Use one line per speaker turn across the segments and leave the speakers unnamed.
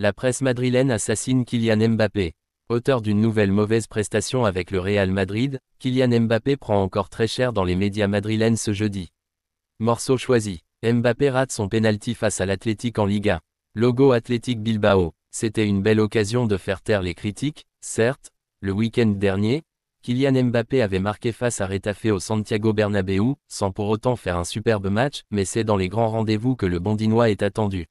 La presse madrilène assassine Kylian Mbappé. Auteur d'une nouvelle mauvaise prestation avec le Real Madrid, Kylian Mbappé prend encore très cher dans les médias madrilènes ce jeudi. Morceau choisi. Mbappé rate son pénalty face à l'Athletic en Liga. Logo Athletic Bilbao. C'était une belle occasion de faire taire les critiques, certes. Le week-end dernier, Kylian Mbappé avait marqué face à Retafe au Santiago Bernabéu, sans pour autant faire un superbe match, mais c'est dans les grands rendez-vous que le Bondinois est attendu.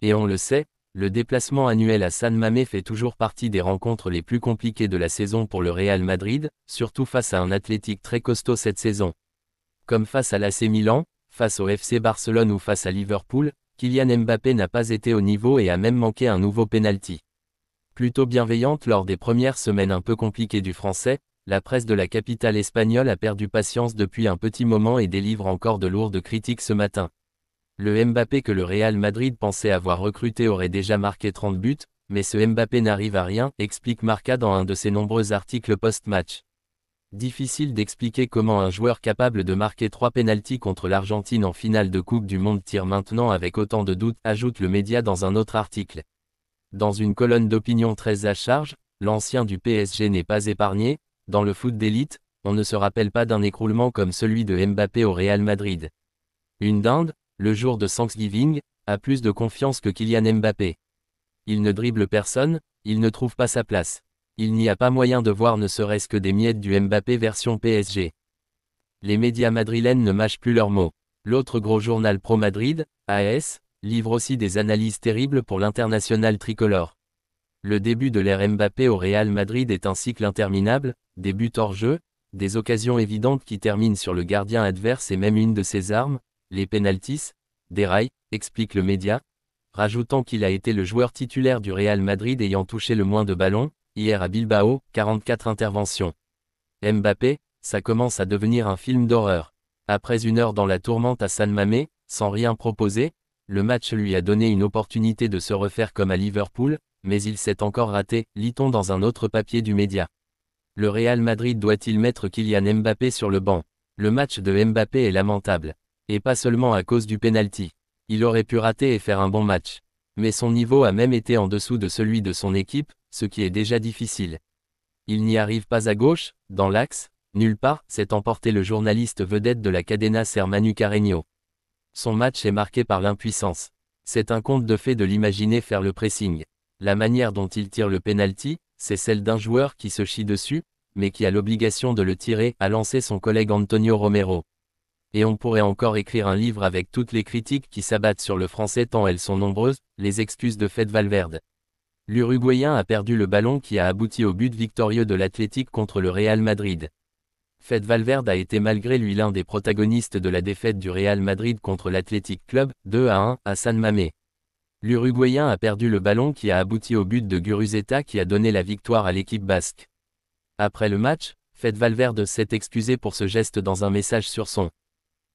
Et on le sait, le déplacement annuel à San Mamés fait toujours partie des rencontres les plus compliquées de la saison pour le Real Madrid, surtout face à un Athletic très costaud cette saison. Comme face à l'AC Milan, face au FC Barcelone ou face à Liverpool, Kylian Mbappé n'a pas été au niveau et a même manqué un nouveau penalty. Plutôt bienveillante lors des premières semaines un peu compliquées du français, la presse de la capitale espagnole a perdu patience depuis un petit moment et délivre encore de lourdes critiques ce matin. Le Mbappé que le Real Madrid pensait avoir recruté aurait déjà marqué 30 buts, mais ce Mbappé n'arrive à rien, explique Marca dans un de ses nombreux articles post-match. Difficile d'expliquer comment un joueur capable de marquer 3 pénaltys contre l'Argentine en finale de Coupe du Monde tire maintenant avec autant de doutes, ajoute le média dans un autre article. Dans une colonne d'opinion très à charge, l'ancien du PSG n'est pas épargné. Dans le foot d'élite, on ne se rappelle pas d'un écroulement comme celui de Mbappé au Real Madrid. Une dinde, le jour de Thanksgiving, a plus de confiance que Kylian Mbappé. Il ne dribble personne, il ne trouve pas sa place. Il n'y a pas moyen de voir ne serait-ce que des miettes du Mbappé version PSG. Les médias madrilènes ne mâchent plus leurs mots. L'autre gros journal pro-Madrid, AS, livre aussi des analyses terribles pour l'international tricolore. Le début de l'ère Mbappé au Real Madrid est un cycle interminable, des buts hors jeu, des occasions évidentes qui terminent sur le gardien adverse et même une de ses armes, les pénaltys, des rails, explique le média, rajoutant qu'il a été le joueur titulaire du Real Madrid ayant touché le moins de ballons, hier à Bilbao, 44 interventions. Mbappé, ça commence à devenir un film d'horreur. Après une heure dans la tourmente à San Mamés, sans rien proposer, le match lui a donné une opportunité de se refaire comme à Liverpool, mais il s'est encore raté, lit-on dans un autre papier du média. Le Real Madrid doit-il mettre Kylian Mbappé sur le banc? Le match de Mbappé est lamentable. Et pas seulement à cause du penalty. Il aurait pu rater et faire un bon match. Mais son niveau a même été en dessous de celui de son équipe, ce qui est déjà difficile. Il n'y arrive pas à gauche, dans l'axe, nulle part, s'est emporté le journaliste vedette de la Cadena Ser Manu Carreño. Son match est marqué par l'impuissance. C'est un conte de fées de l'imaginer faire le pressing. La manière dont il tire le penalty, c'est celle d'un joueur qui se chie dessus, mais qui a l'obligation de le tirer, a lancé son collègue Antonio Romero. Et on pourrait encore écrire un livre avec toutes les critiques qui s'abattent sur le français tant elles sont nombreuses, les excuses de Fede Valverde. L'Uruguayen a perdu le ballon qui a abouti au but victorieux de l'Athletic contre le Real Madrid. Fede Valverde a été malgré lui l'un des protagonistes de la défaite du Real Madrid contre l'Athletic Club, 2-1, à San Mamés. L'Uruguayen a perdu le ballon qui a abouti au but de Guruzeta qui a donné la victoire à l'équipe basque. Après le match, Fede Valverde s'est excusé pour ce geste dans un message sur son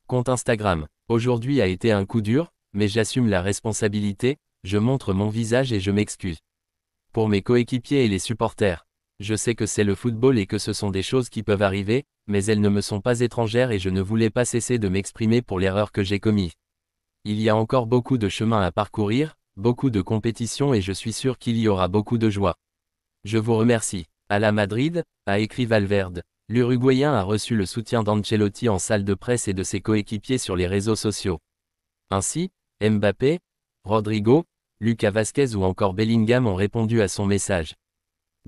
compte Instagram. Aujourd'hui a été un coup dur, mais j'assume la responsabilité, je montre mon visage et je m'excuse. Pour mes coéquipiers et les supporters. Je sais que c'est le football et que ce sont des choses qui peuvent arriver, mais elles ne me sont pas étrangères et je ne voulais pas cesser de m'exprimer pour l'erreur que j'ai commise. Il y a encore beaucoup de chemin à parcourir, beaucoup de compétitions et je suis sûr qu'il y aura beaucoup de joie. Je vous remercie. À la Madrid, a écrit Valverde. L'Uruguayen a reçu le soutien d'Ancelotti en salle de presse et de ses coéquipiers sur les réseaux sociaux. Ainsi, Mbappé, Rodrigo, Lucas Vazquez ou encore Bellingham ont répondu à son message.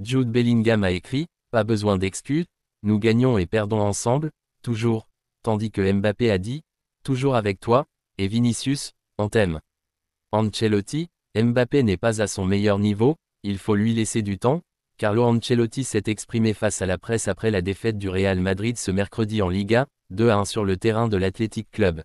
Jude Bellingham a écrit « Pas besoin d'excuses, nous gagnons et perdons ensemble, toujours », tandis que Mbappé a dit « Toujours avec toi », et Vinicius « On t'aime ». Ancelotti, Mbappé n'est pas à son meilleur niveau, il faut lui laisser du temps. Carlo Ancelotti s'est exprimé face à la presse après la défaite du Real Madrid ce mercredi en Liga, 2-1 sur le terrain de l'Athletic Club.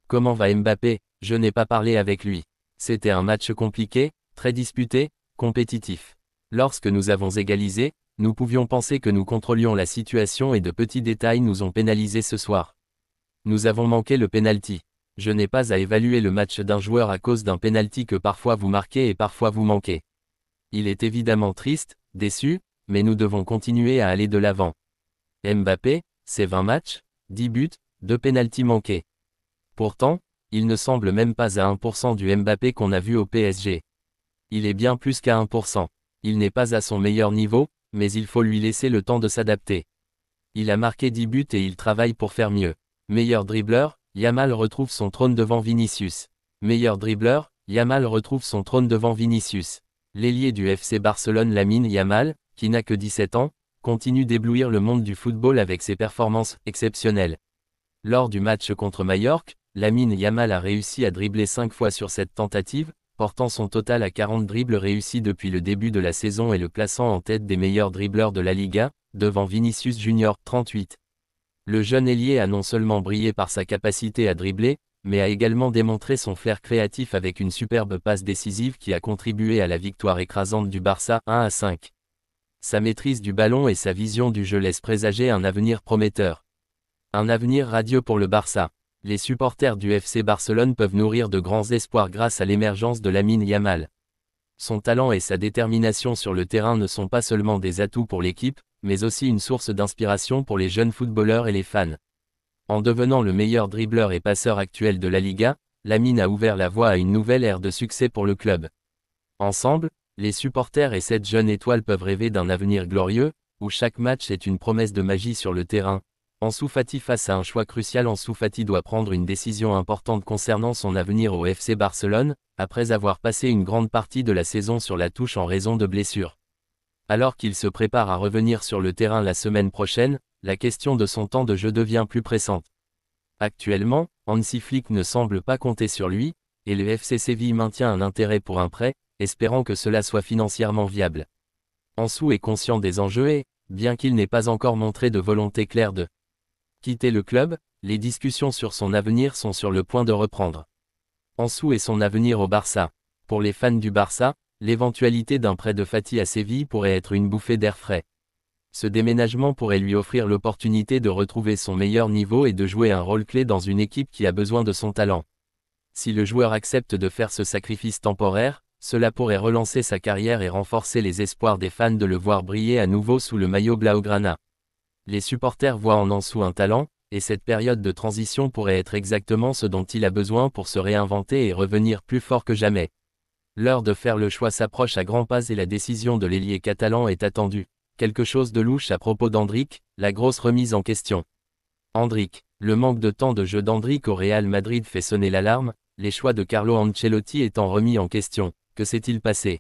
Comment va Mbappé? Je n'ai pas parlé avec lui. C'était un match compliqué, très disputé, compétitif. Lorsque nous avons égalisé, nous pouvions penser que nous contrôlions la situation et de petits détails nous ont pénalisés ce soir. Nous avons manqué le penalty. Je n'ai pas à évaluer le match d'un joueur à cause d'un penalty que parfois vous marquez et parfois vous manquez. Il est évidemment triste, déçu, mais nous devons continuer à aller de l'avant. Mbappé, c'est 20 matchs, 10 buts, 2 pénaltys manqués. Pourtant, il ne semble même pas à 1% du Mbappé qu'on a vu au PSG. Il est bien plus qu'à 1%. Il n'est pas à son meilleur niveau, mais il faut lui laisser le temps de s'adapter. Il a marqué 10 buts et il travaille pour faire mieux. Meilleur dribbleur, Yamal retrouve son trône devant Vinicius. Meilleur dribbleur, Yamal retrouve son trône devant Vinicius. L'ailier du FC Barcelone Lamine Yamal, qui n'a que 17 ans, continue d'éblouir le monde du football avec ses performances exceptionnelles. Lors du match contre Majorque, Lamine Yamal a réussi à dribbler 5 fois sur cette tentative, portant son total à 40 dribbles réussis depuis le début de la saison et le plaçant en tête des meilleurs dribbleurs de la Liga, devant Vinicius Junior, 38. Le jeune ailier a non seulement brillé par sa capacité à dribbler, mais a également démontré son flair créatif avec une superbe passe décisive qui a contribué à la victoire écrasante du Barça 1-5. Sa maîtrise du ballon et sa vision du jeu laissent présager un avenir prometteur. Un avenir radieux pour le Barça. Les supporters du FC Barcelone peuvent nourrir de grands espoirs grâce à l'émergence de Lamine Yamal. Son talent et sa détermination sur le terrain ne sont pas seulement des atouts pour l'équipe, mais aussi une source d'inspiration pour les jeunes footballeurs et les fans. En devenant le meilleur dribbleur et passeur actuel de la Liga, Lamine a ouvert la voie à une nouvelle ère de succès pour le club. Ensemble, les supporters et cette jeune étoile peuvent rêver d'un avenir glorieux, où chaque match est une promesse de magie sur le terrain. Ansu Fati face à un choix crucial. Ansu Fati doit prendre une décision importante concernant son avenir au FC Barcelone, après avoir passé une grande partie de la saison sur la touche en raison de blessures. Alors qu'il se prépare à revenir sur le terrain la semaine prochaine, la question de son temps de jeu devient plus pressante. Actuellement, Hansi Flick ne semble pas compter sur lui, et le FC Séville maintient un intérêt pour un prêt, espérant que cela soit financièrement viable. Ansu est conscient des enjeux et, bien qu'il n'ait pas encore montré de volonté claire de quitter le club, les discussions sur son avenir sont sur le point de reprendre. Ansu et son avenir au Barça. Pour les fans du Barça, l'éventualité d'un prêt de Fati à Séville pourrait être une bouffée d'air frais. Ce déménagement pourrait lui offrir l'opportunité de retrouver son meilleur niveau et de jouer un rôle clé dans une équipe qui a besoin de son talent. Si le joueur accepte de faire ce sacrifice temporaire, cela pourrait relancer sa carrière et renforcer les espoirs des fans de le voir briller à nouveau sous le maillot blaugrana. Les supporters voient en Ansu un talent, et cette période de transition pourrait être exactement ce dont il a besoin pour se réinventer et revenir plus fort que jamais. L'heure de faire le choix s'approche à grands pas et la décision de l'ailier catalan est attendue. Quelque chose de louche à propos d'Endrick, la grosse remise en question. Endrick, le manque de temps de jeu d'Endrick au Real Madrid fait sonner l'alarme, les choix de Carlo Ancelotti étant remis en question. Que s'est-il passé?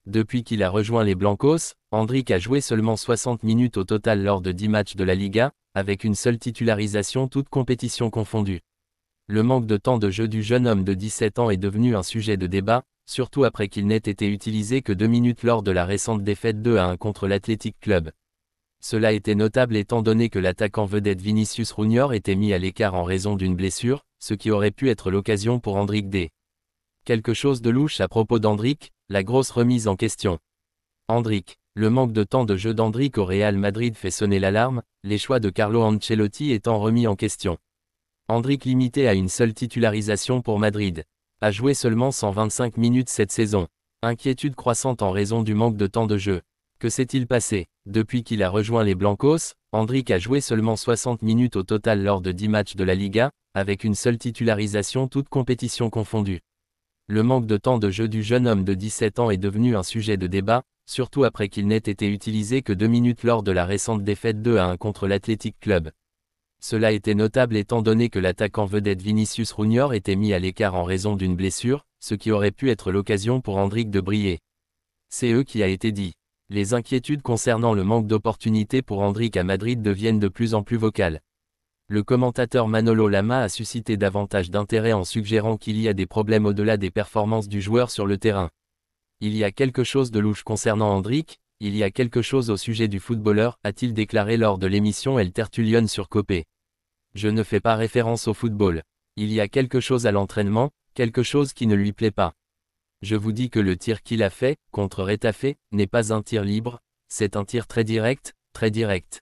Depuis qu'il a rejoint les Blancos, Endrick a joué seulement 60 minutes au total lors de 10 matchs de la Liga, avec une seule titularisation toutes compétitions confondues. Le manque de temps de jeu du jeune homme de 17 ans est devenu un sujet de débat, surtout après qu'il n'ait été utilisé que 2 minutes lors de la récente défaite 2-1 contre l'Athletic Club. Cela était notable étant donné que l'attaquant vedette Vinicius Junior était mis à l'écart en raison d'une blessure, ce qui aurait pu être l'occasion pour Endrick D. Quelque chose de louche à propos d'Endrick, la grosse remise en question. Endrick, le manque de temps de jeu d'Endrick au Real Madrid fait sonner l'alarme, les choix de Carlo Ancelotti étant remis en question. Endrick limité à une seule titularisation pour Madrid. A joué seulement 125 minutes cette saison. Inquiétude croissante en raison du manque de temps de jeu. Que s'est-il passé? Depuis qu'il a rejoint les Blancos, Endrick a joué seulement 60 minutes au total lors de 10 matchs de la Liga, avec une seule titularisation toutes compétitions confondues. Le manque de temps de jeu du jeune homme de 17 ans est devenu un sujet de débat, surtout après qu'il n'ait été utilisé que 2 minutes lors de la récente défaite 2-1 contre l'Athletic Club. Cela était notable étant donné que l'attaquant vedette Vinicius Junior était mis à l'écart en raison d'une blessure, ce qui aurait pu être l'occasion pour Endrick de briller. C'est eux qui a été dit. Les inquiétudes concernant le manque d'opportunités pour Endrick à Madrid deviennent de plus en plus vocales. Le commentateur Manolo Lama a suscité davantage d'intérêt en suggérant qu'il y a des problèmes au-delà des performances du joueur sur le terrain. Il y a quelque chose de louche concernant Endrick, il y a quelque chose au sujet du footballeur, a-t-il déclaré lors de l'émission El Tertulion sur Copé. Je ne fais pas référence au football. Il y a quelque chose à l'entraînement, quelque chose qui ne lui plaît pas. Je vous dis que le tir qu'il a fait, contre Retafe, n'est pas un tir libre, c'est un tir très direct, très direct.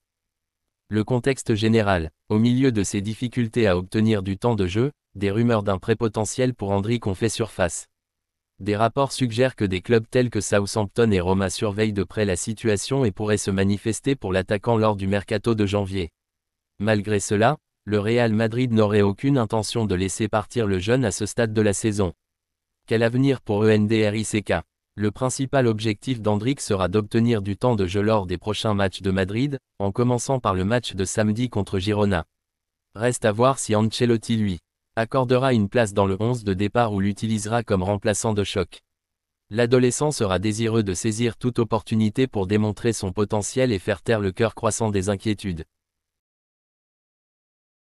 Le contexte général. Au milieu de ces difficultés à obtenir du temps de jeu, des rumeurs d'un prêt potentiel pour Endrick ont fait surface. Des rapports suggèrent que des clubs tels que Southampton et Roma surveillent de près la situation et pourraient se manifester pour l'attaquant lors du mercato de janvier. Malgré cela, le Real Madrid n'aurait aucune intention de laisser partir le jeune à ce stade de la saison. Quel avenir pour Endrick? Le principal objectif d'Endrick sera d'obtenir du temps de jeu lors des prochains matchs de Madrid, en commençant par le match de samedi contre Girona. Reste à voir si Ancelotti lui accordera une place dans le 11 de départ ou l'utilisera comme remplaçant de choc. L'adolescent sera désireux de saisir toute opportunité pour démontrer son potentiel et faire taire le cœur croissant des inquiétudes.